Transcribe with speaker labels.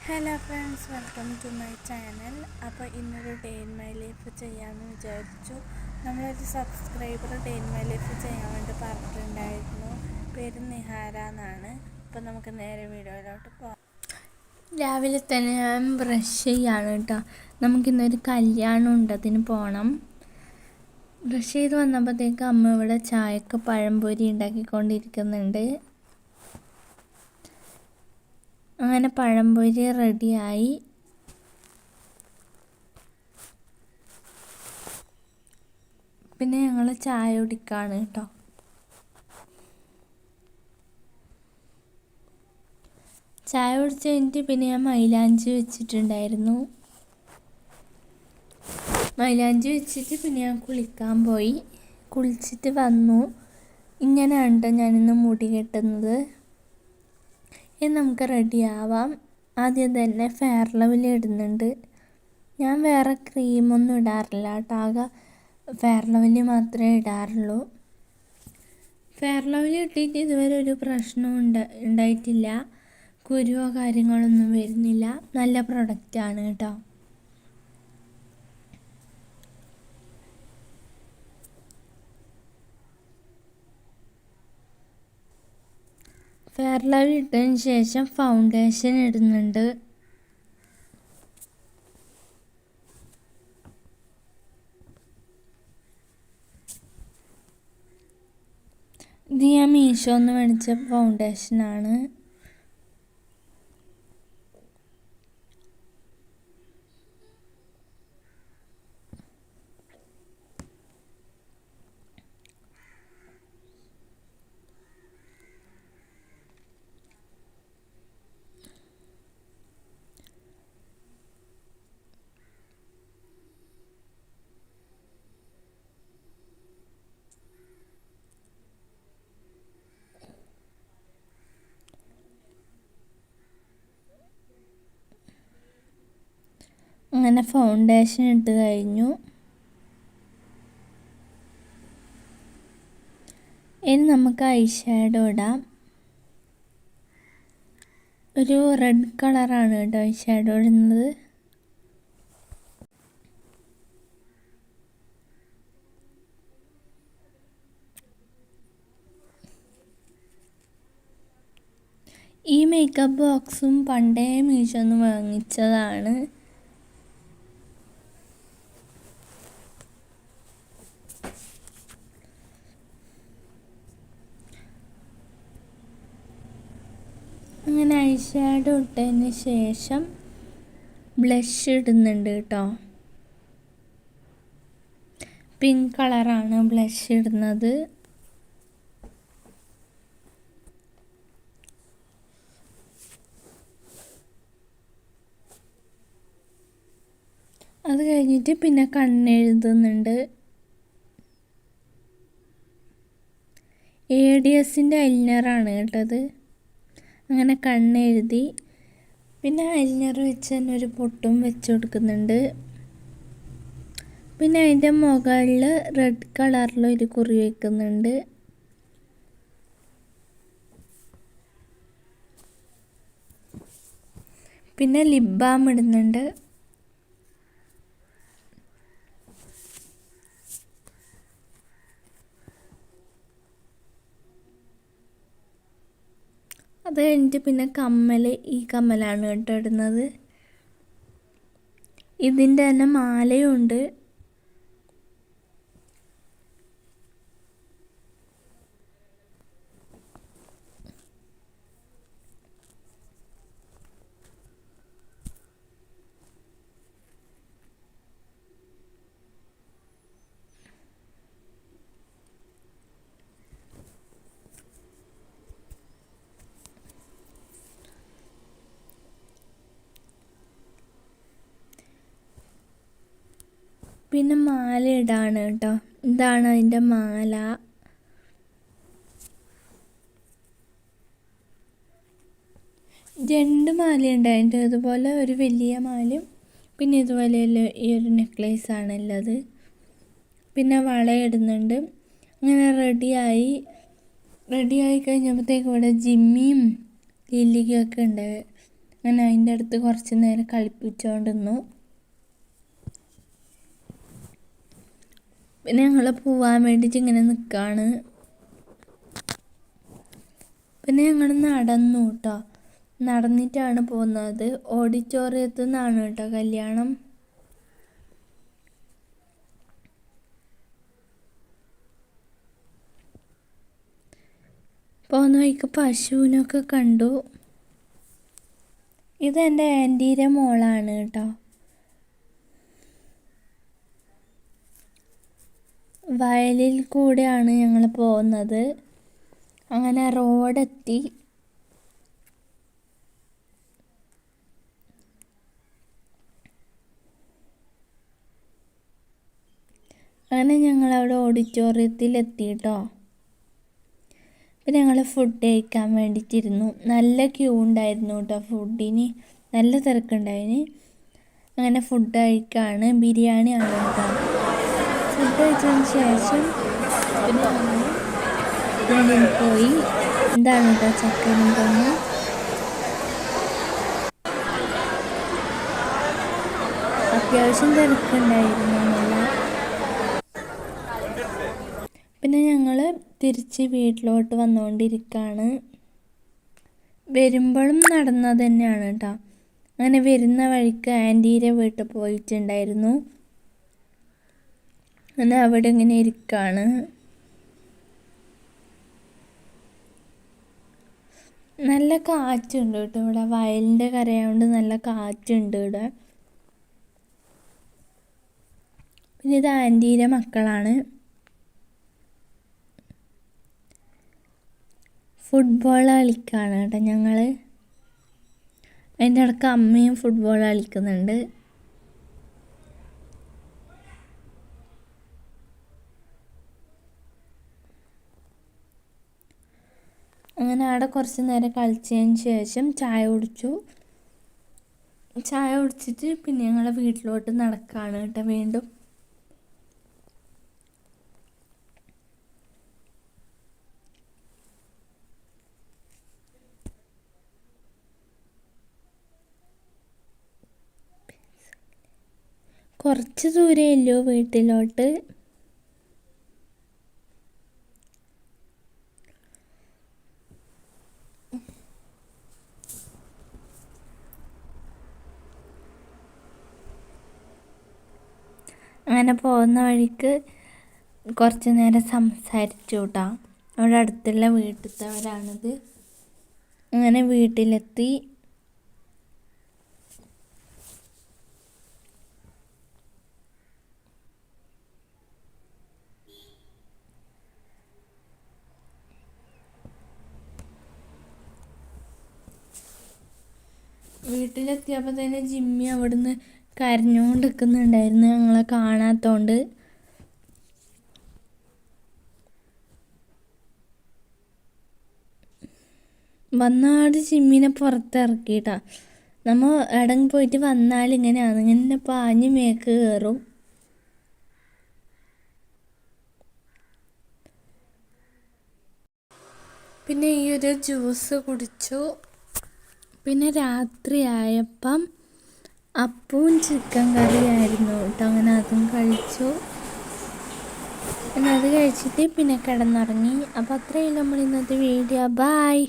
Speaker 1: Hello friends, welcome to my channel. അപ്പോൾ ഇന്നൊരു day in my life ചെയ്യാമെന്ന് വിചാരിച്ചു. നമ്മളൊരു subscriber day in my life ചെയ്യാൻ വേണ്ടി പറഞ്ഞിട്ടുണ്ടായിരുന്നു. പേര് നിഹാര എന്നാണ്. അപ്പോൾ നമുക്ക് നേരെ വീഡിയോയിലോട്ട് പോകാം. രാവിലെ തന്നെ ഞാൻ ബ്രഷ് ചെയ്യാണ് കേട്ടോ. നമുക്കിന്നൊരു കല്യാണം ഉണ്ട്, അതിന് പോകണം. ബ്രഷ് ചെയ്ത് വന്നപ്പോഴത്തേക്ക് അമ്മ ഇവിടെ ചായക്ക് പഴംപൊരി ഉണ്ടാക്കിക്കൊണ്ടിരിക്കുന്നുണ്ട്. അങ്ങനെ പഴംപൊരി റെഡിയായി. പിന്നെ ഞങ്ങൾ ചായ കുടിക്കാണ് കേട്ടോ. ചായ കുടിച്ച് കഴിഞ്ഞിട്ട് പിന്നെ ഞാൻ മൈലാഞ്ചി വെച്ചിട്ടുണ്ടായിരുന്നു. മൈലാഞ്ചി വെച്ചിട്ട് പിന്നെ ഞാൻ കുളിക്കാൻ പോയി. കുളിച്ചിട്ട് വന്നു. ഇങ്ങനെയാണ് കേട്ടോ ഞാനിന്ന് മുടി കെട്ടുന്നത്. ഇനി നമുക്ക് റെഡിയാവാം. ആദ്യം തന്നെ ഫെയർ ലവ്ലി ഇടുന്നുണ്ട്. ഞാൻ വേറെ ക്രീമൊന്നും ഇടാറില്ല കേട്ടോ, ആകെ ഫെയർ ലവ്ലി മാത്രമേ ഇടാറുള്ളൂ. ഫെയർ ലവ്ലി ഇട്ടിട്ട് ഇതുവരെ ഒരു പ്രശ്നവും ഉണ്ടായിട്ടില്ല. കുരുവോ കാര്യങ്ങളൊന്നും വരുന്നില്ല. നല്ല പ്രൊഡക്റ്റാണ് കേട്ടോ. ഫെയർ ലവ്ലി ഇട്ടതിന് ശേഷം ഫൗണ്ടേഷൻ ഇടുന്നുണ്ട്. ഇത് ഞാൻ മീഷോന്ന് മേടിച്ച ഫൗണ്ടേഷനാണ്. അങ്ങനെ ഫൗണ്ടേഷൻ ഇട്ട് കഴിഞ്ഞു. ഇനി നമുക്ക് ഐ ഷാഡോ ഇടാം. ഒരു റെഡ് കളറാണ് കേട്ടോ ഐ ഷാഡോ ഇടുന്നത്. ഈ മേക്കപ്പ് ബോക്സും പണ്ടേ മീഷോന്ന് വാങ്ങിച്ചതാണ്. അങ്ങനെ ഐ ഷാഡോ ഇട്ടതിന് ശേഷം ബ്ലഷ് ഇടുന്നുണ്ട് കേട്ടോ. പിങ്ക് കളറാണ് ബ്ലഷ് ഇടുന്നത്. അത് കഴിഞ്ഞിട്ട് പിന്നെ കണ്ണെഴുതുന്നുണ്ട്. ADSൻ്റെ ഐലൈനറാണ് കേട്ടത്. അങ്ങനെ കണ്ണെഴുതി. പിന്നെ ഐലൈനർ വെച്ച് തന്നെ ഒരു പൊട്ടും വെച്ച് കൊടുക്കുന്നുണ്ട്. പിന്നെ അതിൻ്റെ മുകളിൽ റെഡ് കളറിലൊരു കുറി വയ്ക്കുന്നുണ്ട്. പിന്നെ ലിപ് ബാം ഇടുന്നുണ്ട്. അത് കഴിഞ്ഞിട്ട് പിന്നെ കമ്മൽ, ഈ കമ്മലാണ് കേട്ടോ ഇടുന്നത്. ഇതിൻ്റെ തന്നെ മാലയും ഉണ്ട്. പിന്നെ മാല ഇടാണ് കേട്ടോ. ഇതാണ് അതിൻ്റെ മാല. രണ്ട് മാലയുണ്ട് അതിൻ്റെ. അതുപോലെ ഒരു വലിയ മാലയും പിന്നെ ഇതുപോലെ ഈ ഒരു നെക്ലേസാണ് ഉള്ളത്. പിന്നെ വളയിടുന്നുണ്ട്. അങ്ങനെ റെഡിയായി കഴിഞ്ഞപ്പോഴത്തേക്കും ഇവിടെ ജിമ്മിയും ലില്ലിക്കൊക്കെ ഉണ്ട്. അങ്ങനെ അതിൻ്റെ അടുത്ത് കുറച്ച് നേരം കളിപ്പിച്ചുകൊണ്ടിരുന്നു. പിന്നെ ഞങ്ങൾ പോവാൻ വേണ്ടിയിട്ട് ഇങ്ങനെ നിൽക്കുകയാണ്. പിന്നെ ഞങ്ങൾ നടന്നു കേട്ടോ. നടന്നിട്ടാണ് പോകുന്നത്. ഓഡിറ്റോറിയത്തിൽ നിന്നാണ് കേട്ടോ കല്യാണം. പോകുന്ന വഴിക്ക് പശുവിനൊക്കെ കണ്ടു. ഇതെൻ്റെ ആൻറ്റീൻ്റെ മോളാണ് കേട്ടോ. വയലിൽ കൂടെയാണ് ഞങ്ങൾ പോകുന്നത്. അങ്ങനെ റോഡെത്തി. അങ്ങനെ ഞങ്ങളവിടെ ഓഡിറ്റോറിയത്തിലെത്തി കേട്ടോ. പിന്നെ ഞങ്ങൾ ഫുഡ് കഴിക്കാൻ വേണ്ടിയിട്ടിരുന്നു. നല്ല ക്യൂ ഉണ്ടായിരുന്നു കേട്ടോ ഫുഡിന്. നല്ല തിരക്കുണ്ടായിന്. അങ്ങനെ ഫുഡ് കഴിക്കുകയാണ്. ബിരിയാണിയാണ് കേട്ടോ. ഫുഡ് കഴിച്ചതിന് ശേഷം പിന്നെ ഞങ്ങൾ പോയി. എന്താണ് കേട്ടോ ചക്കനും തന്നെ. അത്യാവശ്യം തിരക്കുണ്ടായിരുന്നു നല്ല. പിന്നെ ഞങ്ങൾ തിരിച്ച് വീട്ടിലോട്ട് വന്നുകൊണ്ടിരിക്കുകയാണ്. വരുമ്പോഴും നടന്നത് തന്നെയാണ് കേട്ടോ. അങ്ങനെ വരുന്ന വഴിക്ക് ആൻറ്റീൻ്റെ വീട്ടിൽ പോയിട്ടുണ്ടായിരുന്നു. അങ്ങനെ അവിടെ ഇങ്ങനെ ഇരിക്കുകയാണ്. നല്ല കാറ്റുണ്ട് കേട്ടോ ഇവിടെ. വയലിൻ്റെ കരയായതുകൊണ്ട് നല്ല കാറ്റുണ്ട് ഇവിടെ. പിന്നെ ഇത് ആൻറ്റീൻ്റെ മക്കളാണ്. ഫുട്ബോൾ കളിക്കുകയാണ് കേട്ടോ ഞങ്ങൾ. അതിൻ്റെ ഇടയ്ക്ക് അമ്മയും ഫുട്ബോൾ കളിക്കുന്നുണ്ട്. അങ്ങനെ അവിടെ കുറച്ച് നേരം കളിച്ചതിന് ശേഷം ചായ കുടിച്ചു. ചായ കുടിച്ചിട്ട് പിന്നെ ഞങ്ങൾ വീട്ടിലോട്ട് നടക്കുകയാണ് കേട്ടോ വീണ്ടും. കുറച്ച് ദൂരമല്ലോ വീട്ടിലോട്ട്. അങ്ങനെ പോകുന്ന വഴിക്ക് കുറച്ച് നേരം സംസാരിച്ചു കേട്ടോ. അവിടെ അടുത്തുള്ള വീട്ടിലത്തവരാണിത്. അങ്ങനെ വീട്ടിലെത്തി. വീട്ടിലെത്തിയപ്പോൾ തന്നെ ജിമ്മി അവിടുന്ന് കരഞ്ഞുകൊണ്ട് നിൽക്കുന്നുണ്ടായിരുന്നു ഞങ്ങളെ കാണാത്തതുകൊണ്ട്. വന്നാട് ജിമ്മിനെ പുറത്തിറക്കിയിട്ടാ. നമ്മൾ ഇടങ്ങി പോയിട്ട് വന്നാൽ ഇങ്ങനെയാണ്, ഇങ്ങനെ പാഞ്ഞ് മേക്ക് കയറും. പിന്നെ ഈ ഒരു ജ്യൂസ് കുടിച്ചു. പിന്നെ രാത്രിയായപ്പം അപ്പവും ചിക്കൻ കറിയായിരുന്നു കേട്ടോ. അങ്ങനെ അതും കഴിച്ചു. പിന്നെ അത് കഴിച്ചിട്ട് പിന്നെ കിടന്നുറങ്ങി. അപ്പോൾ അത്രയും നമ്മൾ ഇന്നത്തെ വീഡിയോ. ബായ്.